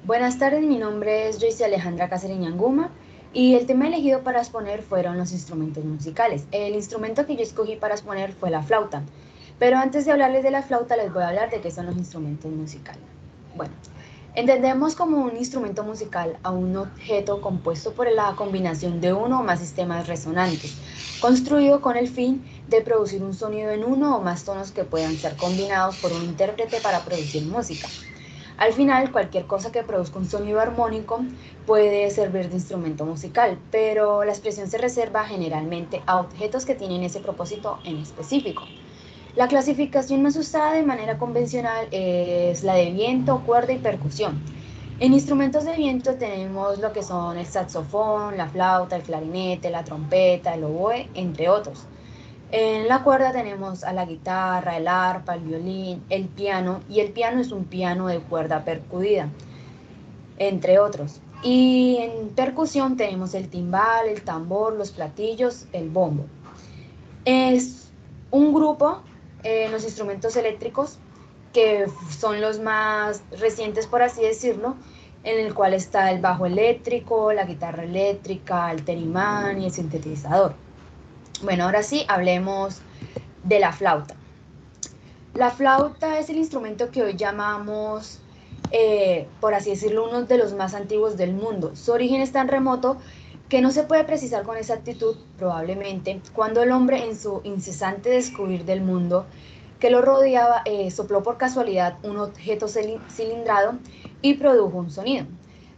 Buenas tardes, mi nombre es Joyce Alejandra Cáceres Ñanguma y el tema elegido para exponer fueron los instrumentos musicales. El instrumento que yo escogí para exponer fue la flauta, pero antes de hablarles de la flauta les voy a hablar de qué son los instrumentos musicales. Bueno, entendemos como un instrumento musical a un objeto compuesto por la combinación de uno o más sistemas resonantes, construido con el fin de producir un sonido en uno o más tonos que puedan ser combinados por un intérprete para producir música. Al final, cualquier cosa que produzca un sonido armónico puede servir de instrumento musical, pero la expresión se reserva generalmente a objetos que tienen ese propósito en específico. La clasificación más usada de manera convencional es la de viento, cuerda y percusión. En instrumentos de viento tenemos lo que son el saxofón, la flauta, el clarinete, la trompeta, el oboe, entre otros. En la cuerda tenemos a la guitarra, el arpa, el violín, el piano, y el piano es un piano de cuerda percudida, entre otros. Y en percusión tenemos el timbal, el tambor, los platillos, el bombo. Es un grupo, los instrumentos eléctricos, que son los más recientes, por así decirlo, en el cual está el bajo eléctrico, la guitarra eléctrica, el terimán y el sintetizador. Bueno, ahora sí, hablemos de la flauta. La flauta es el instrumento que hoy llamamos, por así decirlo, uno de los más antiguos del mundo. Su origen es tan remoto que no se puede precisar con exactitud, probablemente, cuando el hombre en su incesante descubrir del mundo que lo rodeaba sopló por casualidad un objeto cilindrado y produjo un sonido.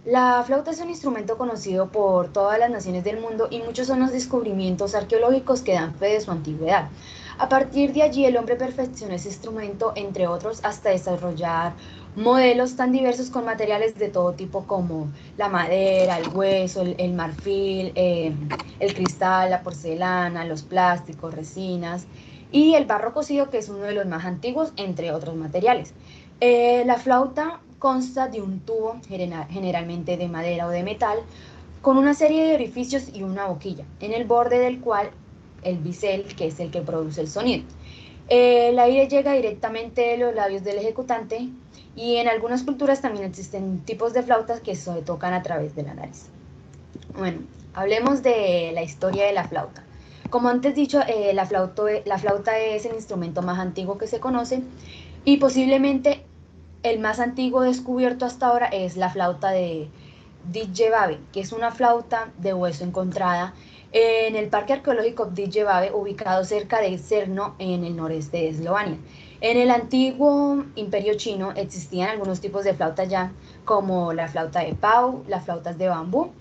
La flauta es un instrumento conocido por todas las naciones del mundo y muchos son los descubrimientos arqueológicos que dan fe de su antigüedad. A partir de allí el hombre perfeccionó ese instrumento, entre otros, hasta desarrollar modelos tan diversos con materiales de todo tipo como la madera, el hueso, el marfil, el cristal, la porcelana, los plásticos, resinas y el barro cocido, que es uno de los más antiguos, entre otros materiales. La flauta consta de un tubo, generalmente de madera o de metal, con una serie de orificios y una boquilla, en el borde del cual el bisel, que es el que produce el sonido. El aire llega directamente de los labios del ejecutante y en algunas culturas también existen tipos de flautas que se tocan a través de la nariz. Bueno, hablemos de la historia de la flauta. Como antes dicho, la flauta es el instrumento más antiguo que se conoce y posiblemente el más antiguo descubierto hasta ahora es la flauta de Djibouti, que es una flauta de hueso encontrada en el Parque Arqueológico Djibouti, ubicado cerca de Cerno, en el noreste de Eslovenia. En el antiguo Imperio Chino existían algunos tipos de flautas ya, como la flauta de Pau, las flautas de bambú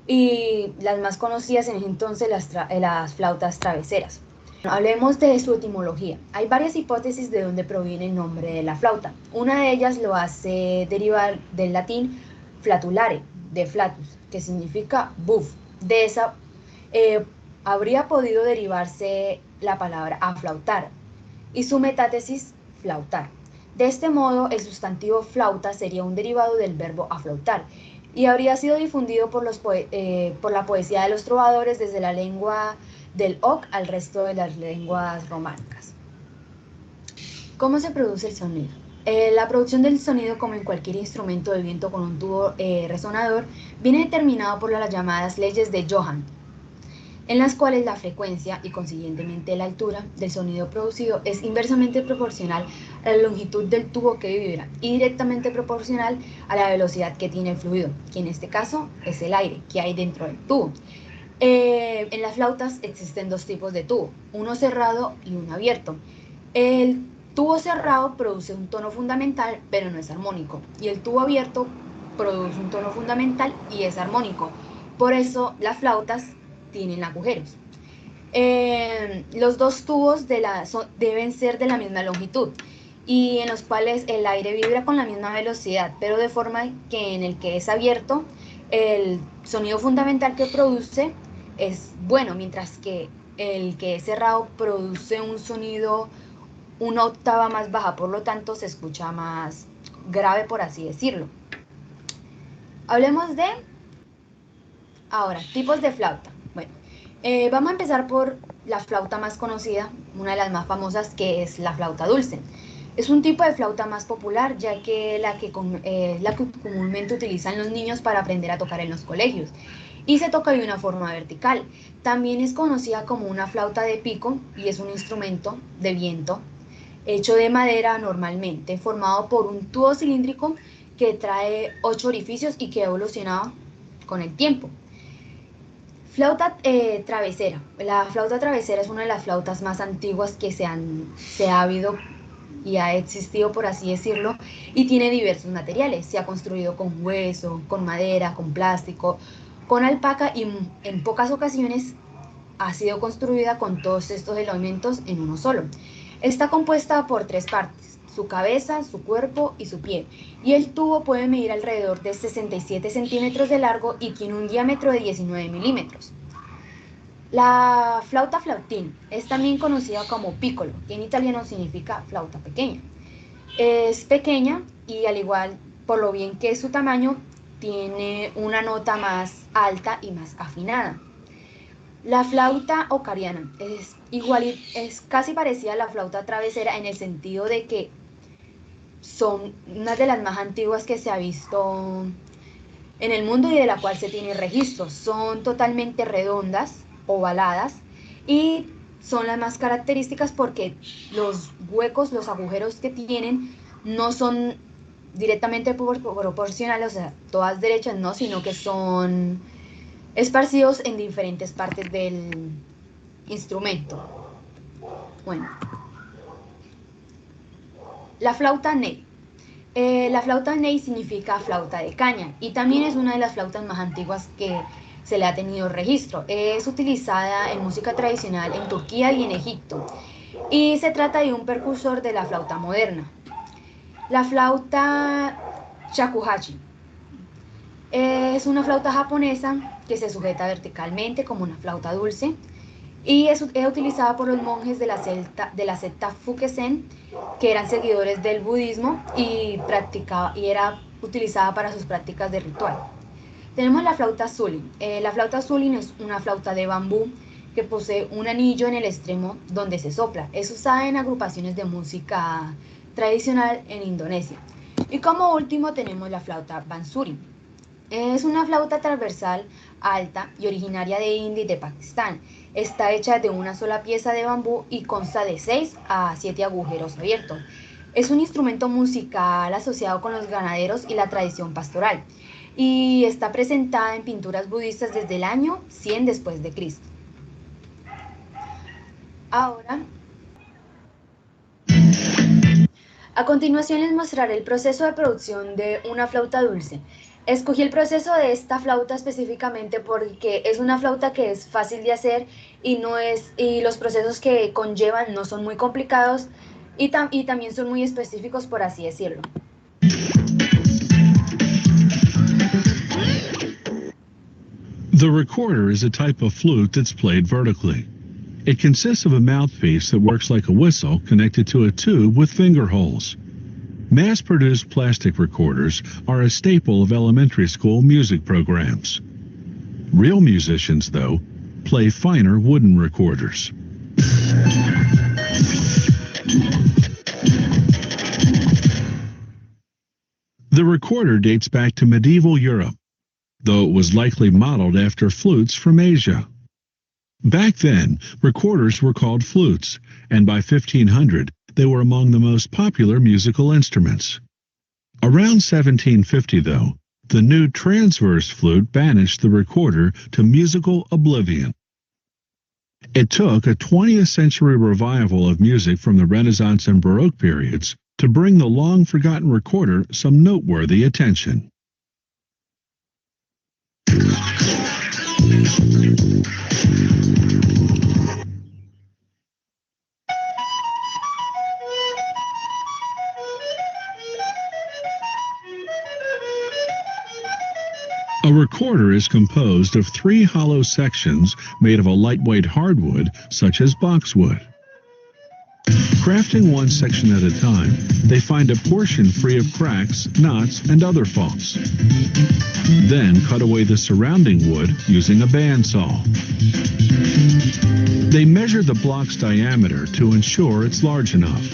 y las más conocidas en ese entonces, las flautas traveseras. Hablemos de su etimología. Hay varias hipótesis de dónde proviene el nombre de la flauta. Una de ellas lo hace derivar del latín flatulare, de flatus, que significa buff. De esa habría podido derivarse la palabra aflautar y su metátesis flautar. De este modo, el sustantivo flauta sería un derivado del verbo aflautar y habría sido difundido por la poesía de los trovadores desde la lengua del Oc al resto de las lenguas románicas. ¿Cómo se produce el sonido? La producción del sonido, como en cualquier instrumento de viento con un tubo resonador, viene determinado por las llamadas leyes de Johann, en las cuales la frecuencia y consiguientemente la altura del sonido producido es inversamente proporcional a la longitud del tubo que vibra y directamente proporcional a la velocidad que tiene el fluido, que en este caso es el aire que hay dentro del tubo. En las flautas existen dos tipos de tubo, uno cerrado y uno abierto. El tubo cerrado produce un tono fundamental, pero no es armónico, y el tubo abierto produce un tono fundamental y es armónico. Por eso las flautas tienen agujeros. Los dos tubos deben ser de la misma longitud y en los cuales el aire vibra con la misma velocidad, pero de forma que en el que es abierto, el sonido fundamental que produce es bueno, mientras que el que es cerrado produce un sonido una octava más baja, por lo tanto se escucha más grave, por así decirlo. Hablemos de, ahora, tipos de flauta. Bueno, vamos a empezar por la flauta más conocida, una de las más famosas, que es la flauta dulce. Es un tipo de flauta más popular, ya que la que comúnmente utilizan los niños para aprender a tocar en los colegios, y se toca de una forma vertical. También es conocida como una flauta de pico y es un instrumento de viento hecho de madera normalmente, formado por un tubo cilíndrico que trae 8 orificios y que ha evolucionado con el tiempo. Flauta travesera. La flauta travesera es una de las flautas más antiguas que se ha habido y ha existido, por así decirlo, y tiene diversos materiales. Se ha construido con hueso, con madera, con plástico, con alpaca y en pocas ocasiones ha sido construida con todos estos elementos en uno solo. Está compuesta por 3 partes: su cabeza, su cuerpo y su pie, y el tubo puede medir alrededor de 67 centímetros de largo y tiene un diámetro de 19 milímetros. La flauta flautín es también conocida como piccolo, que en italiano significa flauta pequeña. Es pequeña y, al igual, por lo bien que es su tamaño, tiene una nota más alta y más afinada. La flauta ocariana es casi parecida a la flauta travesera en el sentido de que son una de las más antiguas que se ha visto en el mundo y de la cual se tiene registro. Son totalmente redondas, ovaladas, y son las más características porque los huecos, los agujeros que tienen no son directamente proporcionales, o sea, todas derechas, no, sino que son esparcidos en diferentes partes del instrumento. Bueno, la flauta Ney. La flauta Ney significa flauta de caña y también es una de las flautas más antiguas que se le ha tenido registro. Es utilizada en música tradicional en Turquía y en Egipto y se trata de un precursor de la flauta moderna. La flauta shakuhachi es una flauta japonesa que se sujeta verticalmente como una flauta dulce y es utilizada por los monjes de la secta Fuke-Zen, que eran seguidores del budismo y era utilizada para sus prácticas de ritual. Tenemos la flauta Zulin. La flauta Zulin es una flauta de bambú que posee un anillo en el extremo donde se sopla. Es usada en agrupaciones de música tradicional en Indonesia. Y como último tenemos la flauta Bansuri. Es una flauta transversal alta y originaria de India y de Pakistán. Está hecha de una sola pieza de bambú y consta de 6 a 7 agujeros abiertos. Es un instrumento musical asociado con los ganaderos y la tradición pastoral, y está presentada en pinturas budistas desde el año 100 después de Cristo. Ahora, a continuación les mostraré el proceso de producción de una flauta dulce. Escogí el proceso de esta flauta específicamente porque es una flauta que es fácil de hacer y los procesos que conllevan no son muy complicados y también son muy específicos, por así decirlo. The recorder is a type of flute that's played vertically. It consists of a mouthpiece that works like a whistle connected to a tube with finger holes. Mass-produced plastic recorders are a staple of elementary school music programs. Real musicians, though, play finer wooden recorders. The recorder dates back to medieval Europe, though it was likely modeled after flutes from Asia. Back then, recorders were called flutes, and by 1500, they were among the most popular musical instruments. Around 1750, though, the new transverse flute banished the recorder to musical oblivion. It took a 20th century revival of music from the Renaissance and Baroque periods to bring the long-forgotten recorder some noteworthy attention. A recorder is composed of 3 hollow sections made of a lightweight hardwood, such as boxwood. Crafting one section at a time, they find a portion free of cracks, knots, and other faults. Then cut away the surrounding wood using a bandsaw. They measure the block's diameter to ensure it's large enough.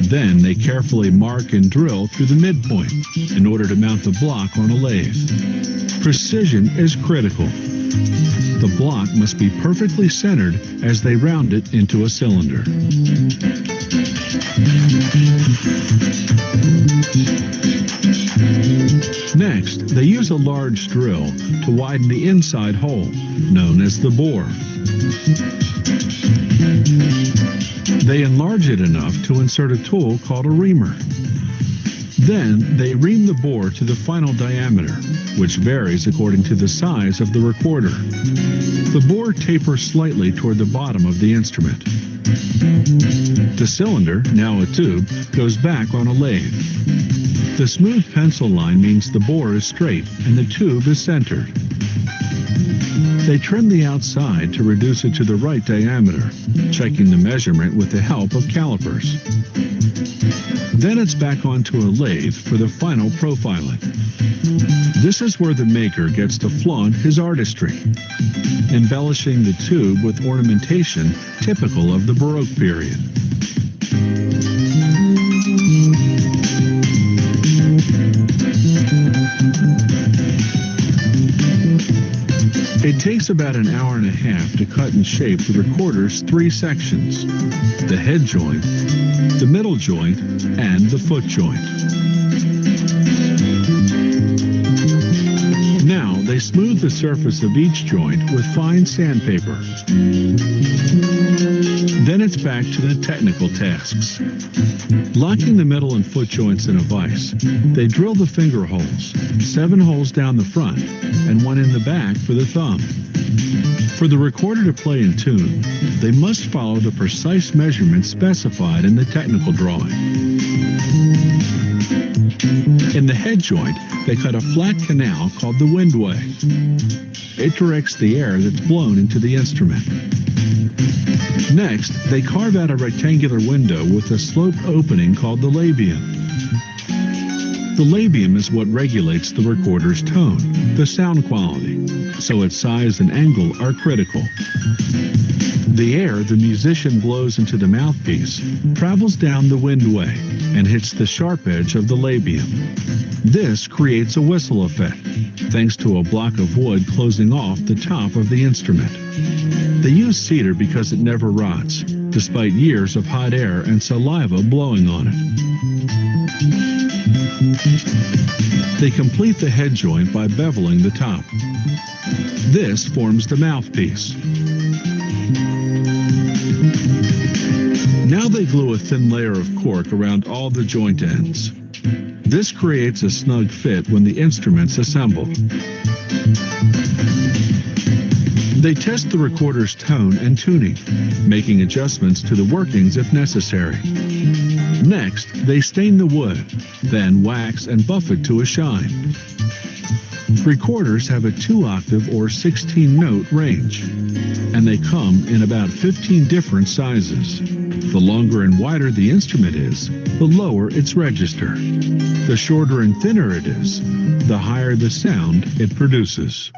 Then they carefully mark and drill through the midpoint in order to mount the block on a lathe. Precision is critical. The block must be perfectly centered as they round it into a cylinder. Next, they use a large drill to widen the inside hole, known as the bore. They enlarge it enough to insert a tool called a reamer. Then they ream the bore to the final diameter, which varies according to the size of the recorder. The bore tapers slightly toward the bottom of the instrument. The cylinder, now a tube, goes back on a lathe. The smooth pencil line means the bore is straight and the tube is centered. They trim the outside to reduce it to the right diameter, checking the measurement with the help of calipers. Then it's back onto a lathe for the final profiling. This is where the maker gets to flaunt his artistry, embellishing the tube with ornamentation typical of the Baroque period. It takes about an hour and a half to cut and shape the recorder's 3 sections: the head joint, the middle joint, and the foot joint. Now they smooth the surface of each joint with fine sandpaper. Then it's back to the technical tasks. Locking the middle and foot joints in a vise, they drill the finger holes, 7 holes down the front and 1 in the back for the thumb. For the recorder to play in tune, they must follow the precise measurements specified in the technical drawing. In the head joint, they cut a flat canal called the windway. It directs the air that's blown into the instrument. Next, they carve out a rectangular window with a sloped opening called the labium. The labium is what regulates the recorder's tone, the sound quality, so its size and angle are critical. The air the musician blows into the mouthpiece travels down the windway and hits the sharp edge of the labium. This creates a whistle effect, thanks to a block of wood closing off the top of the instrument. They use cedar because it never rots, despite years of hot air and saliva blowing on it. They complete the head joint by beveling the top. This forms the mouthpiece. Now they glue a thin layer of cork around all the joint ends. This creates a snug fit when the instrument's assembled. They test the recorder's tone and tuning, making adjustments to the workings if necessary. Next, they stain the wood, then wax and buff it to a shine. Recorders have a 2-octave or 16-note range, and they come in about 15 different sizes. The longer and wider the instrument is, the lower its register. The shorter and thinner it is, the higher the sound it produces.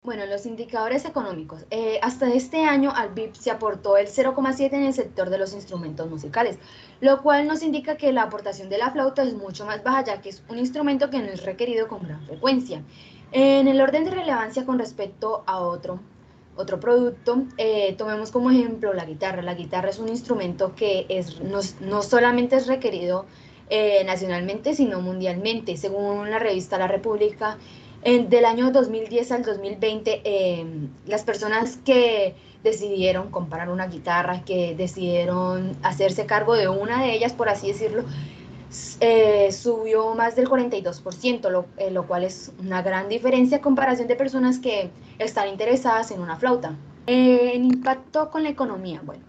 Bueno, los indicadores económicos. Hasta este año al BIP se aportó el 0,7 en el sector de los instrumentos musicales, lo cual nos indica que la aportación de la flauta es mucho más baja, ya que es un instrumento que no es requerido con gran frecuencia. En el orden de relevancia con respecto a otro producto, tomemos como ejemplo la guitarra. La guitarra es un instrumento que no solamente es requerido nacionalmente, sino mundialmente. Según la revista La República, del año 2010 al 2020, las personas que decidieron comprar una guitarra, que decidieron hacerse cargo de una de ellas, por así decirlo, subió más del 42%, lo cual es una gran diferencia en comparación de personas que están interesadas en una flauta. El impacto con la economía, bueno,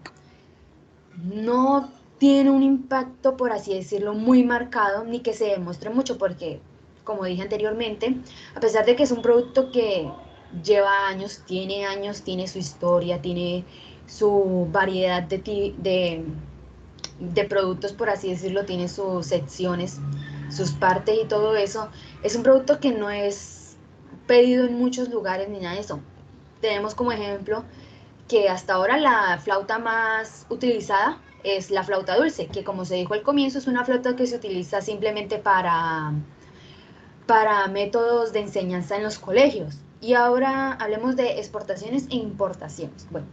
no tiene un impacto, por así decirlo, muy marcado, ni que se demuestre mucho, porque, como dije anteriormente, a pesar de que es un producto que lleva años, tiene su historia, tiene su variedad de productos, por así decirlo, tiene sus secciones, sus partes y todo eso, es un producto que no es pedido en muchos lugares ni nada de eso. Tenemos como ejemplo que hasta ahora la flauta más utilizada es la flauta dulce, que como se dijo al comienzo es una flauta que se utiliza simplemente para métodos de enseñanza en los colegios. Y ahora hablemos de exportaciones e importaciones. Bueno,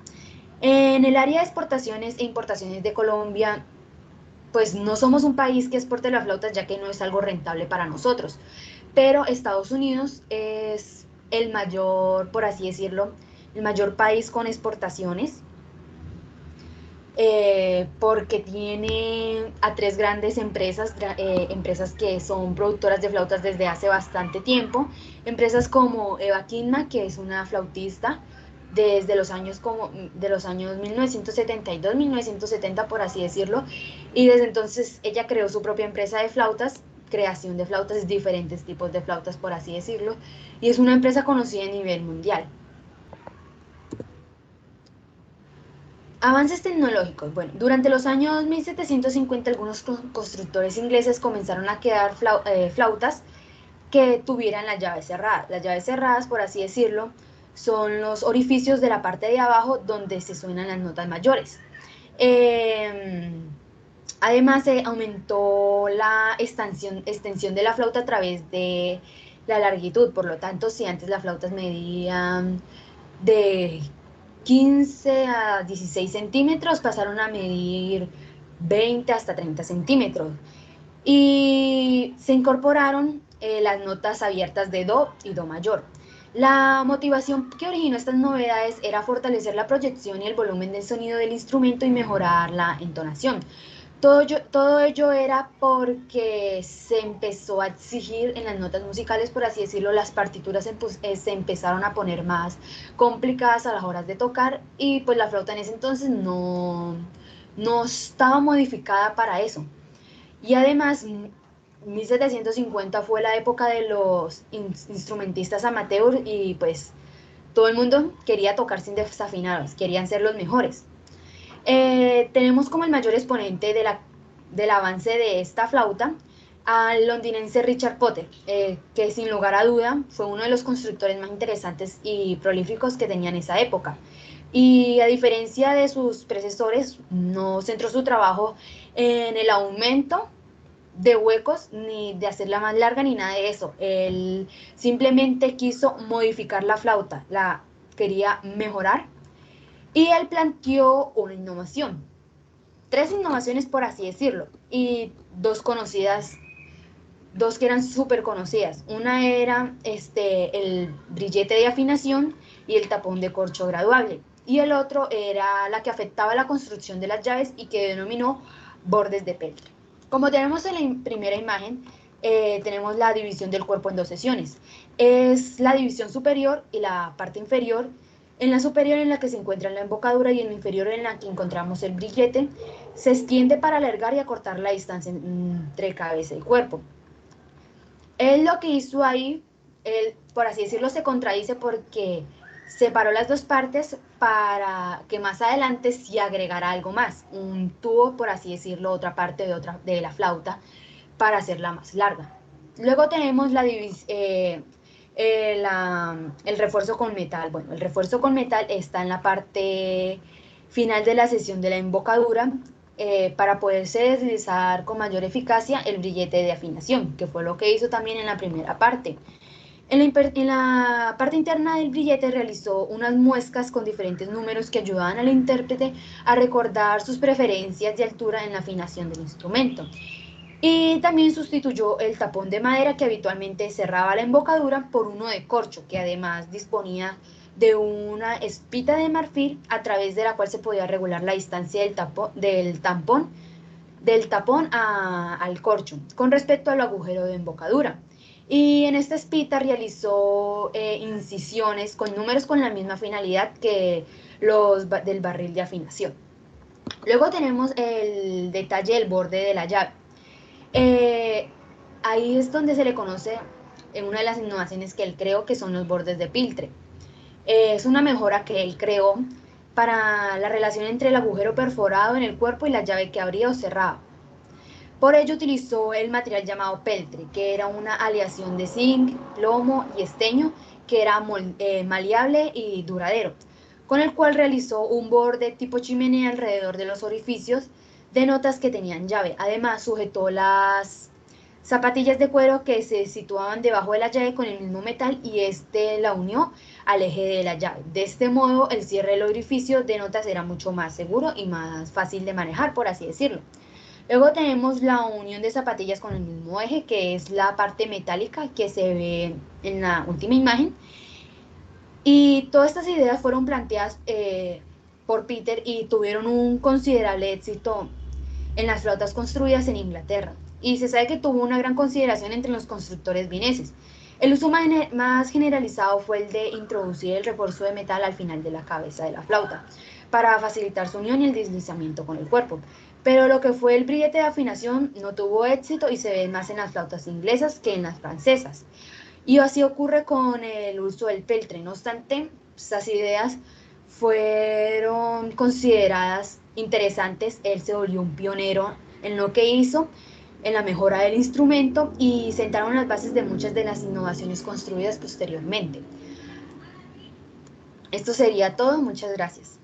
en el área de exportaciones e importaciones de Colombia, pues no somos un país que exporte la flauta ya que no es algo rentable para nosotros, pero Estados Unidos es el mayor, por así decirlo, el mayor país con exportaciones, porque tiene a tres grandes empresas que son productoras de flautas desde hace bastante tiempo, empresas como Eva Kidma, que es una flautista desde de los años 1972, 1970 por así decirlo, y desde entonces ella creó su propia empresa de flautas, creación de flautas, diferentes tipos de flautas por así decirlo, y es una empresa conocida a nivel mundial. Avances tecnológicos. Bueno, durante los años 1750 algunos constructores ingleses comenzaron a crear flautas que tuvieran las llaves cerradas. Las llaves cerradas, por así decirlo, son los orificios de la parte de abajo donde se suenan las notas mayores. Eh, Además, se aumentó la extensión de la flauta a través de la largitud. Por lo tanto, si antes las flautas medían de 15 a 16 centímetros, pasaron a medir 20 hasta 30 centímetros. Y se incorporaron las notas abiertas de Do y Do mayor. La motivación que originó estas novedades era fortalecer la proyección y el volumen del sonido del instrumento y mejorar la entonación. Todo ello era porque se empezó a exigir en las notas musicales, por así decirlo, las partituras se empezaron a poner más complicadas a las horas de tocar y pues la flauta en ese entonces no estaba modificada para eso. Y además, 1750 fue la época de los instrumentistas amateur y pues todo el mundo quería tocar sin desafinados, querían ser los mejores. Tenemos como el mayor exponente del avance de esta flauta al londinense Richard Potter, que sin lugar a duda fue uno de los constructores más interesantes y prolíficos que tenía en esa época. Y a diferencia de sus predecesores, no centró su trabajo en el aumento de huecos ni de hacerla más larga ni nada de eso. Él simplemente quiso modificar la flauta, la quería mejorar y él planteó una innovación, tres innovaciones por así decirlo, y dos que eran súper conocidas. Una era el brillete de afinación y el tapón de corcho graduable. Y el otro era la que afectaba la construcción de las llaves y que denominó bordes de peltre. Como tenemos en la primera imagen, tenemos la división del cuerpo en dos secciones. Es la división superior y la parte inferior. En la superior, en la que se encuentra la embocadura, y en la inferior, en la que encontramos el brillete, se extiende para alargar y acortar la distancia entre cabeza y cuerpo. Él lo que hizo ahí, él, por así decirlo, se contradice porque separó las dos partes para que más adelante se agregara algo más, un tubo, por así decirlo, otra parte de la flauta para hacerla más larga. Luego tenemos el refuerzo con metal. Bueno, el refuerzo con metal está en la parte final de la sección de la embocadura, para poderse deslizar con mayor eficacia el brillete de afinación, que fue lo que hizo también en la primera parte. En la parte interna del brillete realizó unas muescas con diferentes números que ayudaban al intérprete a recordar sus preferencias de altura en la afinación del instrumento. Y también sustituyó el tapón de madera que habitualmente cerraba la embocadura por uno de corcho, que además disponía de una espita de marfil a través de la cual se podía regular la distancia del tapón al corcho con respecto al agujero de embocadura. Y en esta espita realizó incisiones con números con la misma finalidad que los del barril de afinación. Luego tenemos el detalle del borde de la llave. Eh, Ahí es donde se le conoce en una de las innovaciones que él creó, que son los bordes de Piltre. Es una mejora que él creó para la relación entre el agujero perforado en el cuerpo y la llave que abría o cerraba. Por ello utilizó el material llamado peltre, que era una aleación de zinc, plomo y esteño que era maleable y duradero, con el cual realizó un borde tipo chimenea alrededor de los orificios de notas que tenían llave. Además, sujetó las zapatillas de cuero que se situaban debajo de la llave con el mismo metal y este la unió al eje de la llave. De este modo, el cierre del orificio de notas era mucho más seguro y más fácil de manejar, por así decirlo. Luego tenemos la unión de zapatillas con el mismo eje, que es la parte metálica que se ve en la última imagen. Y todas estas ideas fueron planteadas por Peter y tuvieron un considerable éxito en las flautas construidas en Inglaterra. Y se sabe que tuvo una gran consideración entre los constructores vieneses. El uso más generalizado fue el de introducir el refuerzo de metal al final de la cabeza de la flauta, para facilitar su unión y el deslizamiento con el cuerpo. Pero lo que fue el brillete de afinación no tuvo éxito y se ve más en las flautas inglesas que en las francesas. Y así ocurre con el uso del peltre. No obstante, estas ideas fueron consideradas interesantes. Él se volvió un pionero en lo que hizo, en la mejora del instrumento y sentaron las bases de muchas de las innovaciones construidas posteriormente. Esto sería todo. Muchas gracias.